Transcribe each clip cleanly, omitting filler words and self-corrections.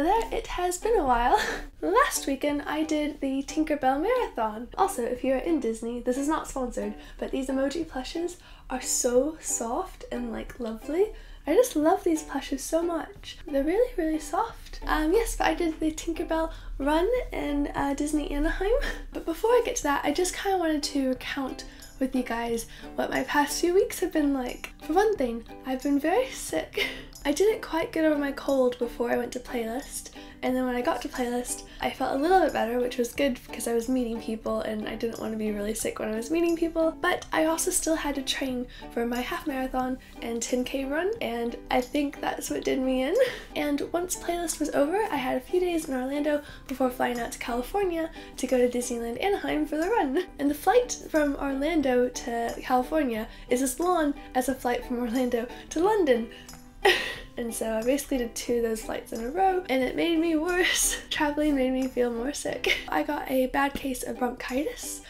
Hello there, it has been a while. Last weekend I did the Tinkerbell Marathon. Also, if you're in Disney, this is not sponsored, but these emoji plushes are so soft and like lovely. I just love these plushes so much. They're really, really soft. Yes, but I did the Tinkerbell run in Disney Anaheim. But before I get to that, I just kind of wanted to recount with you guys what my past few weeks have been like. For one thing, I've been very sick. I didn't quite get over my cold before I went to Playlist, and then when I got to Playlist, I felt a little bit better, which was good because I was meeting people and I didn't want to be really sick when I was meeting people. But I also still had to train for my half marathon and 10K run, and I think that's what did me in. And once Playlist was over, I had a few days in Orlando before flying out to California to go to Disneyland Anaheim for the run. And the flight from Orlando to California is as long as a flight from Orlando to London. And so I basically did 2 of those flights in a row, and it made me worse. Traveling made me feel more sick. I got a bad case of bronchitis,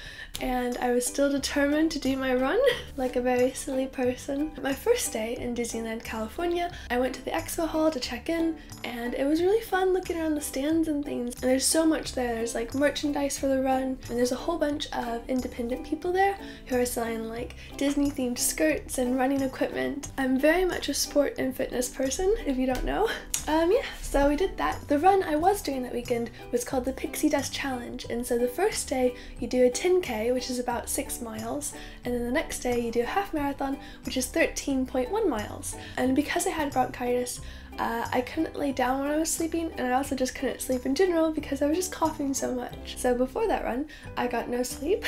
and I was still determined to do my run like a very silly person. My first day in Disneyland, California, I went to the expo hall to check in, and it was really fun looking around the stands and things. And there's so much there. There's like merchandise for the run, and there's a whole bunch of independent people there who are selling like Disney themed skirts and running equipment. I'm very much a sport and fitness person, if you don't know. Yeah, so we did that. The run I was doing that weekend was called the Pixie Dust Challenge, and so the first day you do a 10K, which is about 6 miles, and then the next day you do a half marathon, which is 13.1 miles. And because I had bronchitis, I couldn't lay down when I was sleeping, and I also just couldn't sleep in general because I was just coughing so much. So before that run, I got no sleep.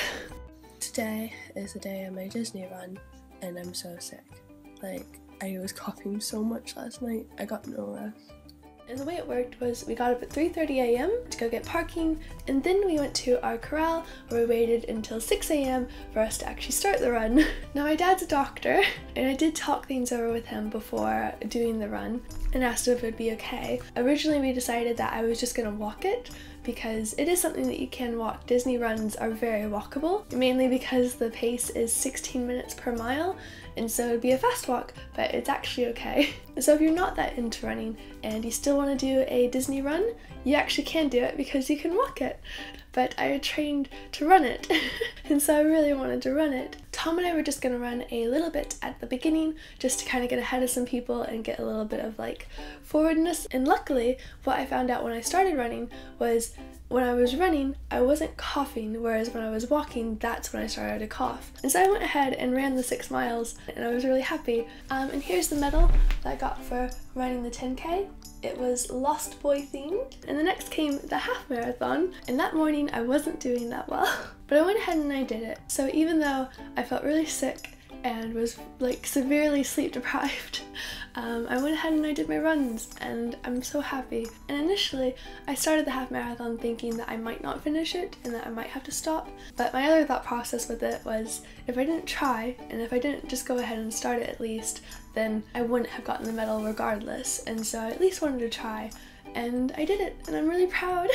Today is the day of my Disney run, and I'm so sick. Like, I was coughing so much last night, I got no rest. And the way it worked was we got up at 3:30 a.m. to go get parking, and then we went to our corral where we waited until 6 a.m. for us to actually start the run. Now my dad's a doctor, and I did talk things over with him before doing the run and asked if it would be okay. Originally we decided that I was just gonna walk it because it is something that you can walk. Disney runs are very walkable, mainly because the pace is 16 minutes per mile, and so it'd be a fast walk, but it's actually okay. So if you're not that into running and you still want to do a Disney run, you actually can do it because you can walk it. But I trained to run it, and so I really wanted to run it. Tom and I were just gonna run a little bit at the beginning just to kind of get ahead of some people and get a little bit of like forwardness. And luckily, what I found out when I started running was when I was running, I wasn't coughing, whereas when I was walking, that's when I started to cough. And so I went ahead and ran the 6 miles, and I was really happy. And here's the medal that I got for running the 10K. It was Lost Boy themed. And the next came the half marathon, and that morning I wasn't doing that well. But I went ahead and I did it. So even though I felt really sick and was like severely sleep deprived, I went ahead and I did my runs, and I'm so happy. And initially I started the half marathon thinking that I might not finish it and that I might have to stop, but my other thought process with it was if I didn't try and if I didn't just go ahead and start it at least, then I wouldn't have gotten the medal regardless. And so I at least wanted to try, and I did it, and I'm really proud.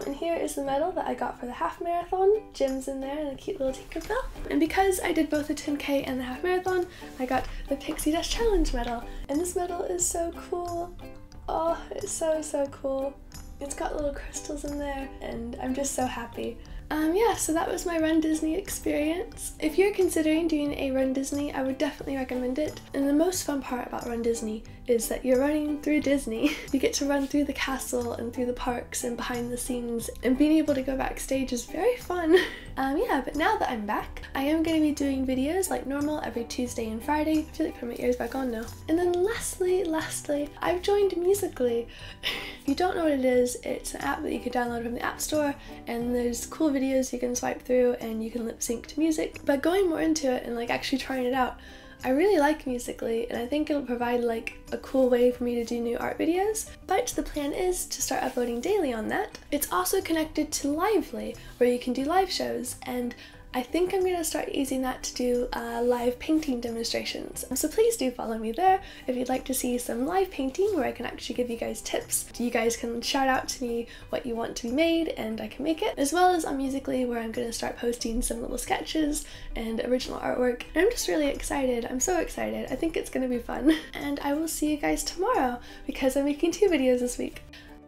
And here is the medal that I got for the half marathon. Jim's in there and a cute little Tinkerbell. And because I did both the 10K and the half marathon, I got the Pixie Dust Challenge medal. And this medal is so cool. Oh, it's so, so cool. It's got little crystals in there, and I'm just so happy. Yeah, so that was my Run Disney experience. If you're considering doing a Run Disney, I would definitely recommend it. And the most fun part about Run Disney is that you're running through Disney. You get to run through the castle and through the parks and behind the scenes, and being able to go backstage is very fun. Yeah, but now that I'm back, I am going to be doing videos like normal every Tuesday and Friday. I feel like putting my ears back on now. And then lastly, I've joined Musical.ly. If you don't know what it is, it's an app that you can download from the App Store, and there's cool videos you can swipe through and you can lip sync to music. But going more into it and like actually trying it out, I really like Musical.ly, and I think it'll provide like a cool way for me to do new art videos, but the plan is to start uploading daily on that. It's also connected to Lively, where you can do live shows, and I think I'm going to start using that to do live painting demonstrations. So please do follow me there if you'd like to see some live painting where I can actually give you guys tips. You guys can shout out to me what you want to be made and I can make it, as well as on Musical.ly where I'm going to start posting some little sketches and original artwork. And I'm just really excited. I'm so excited. I think it's going to be fun. And I will see you guys tomorrow because I'm making 2 videos this week.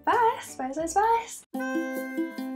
Bye! Spice, spice, spice!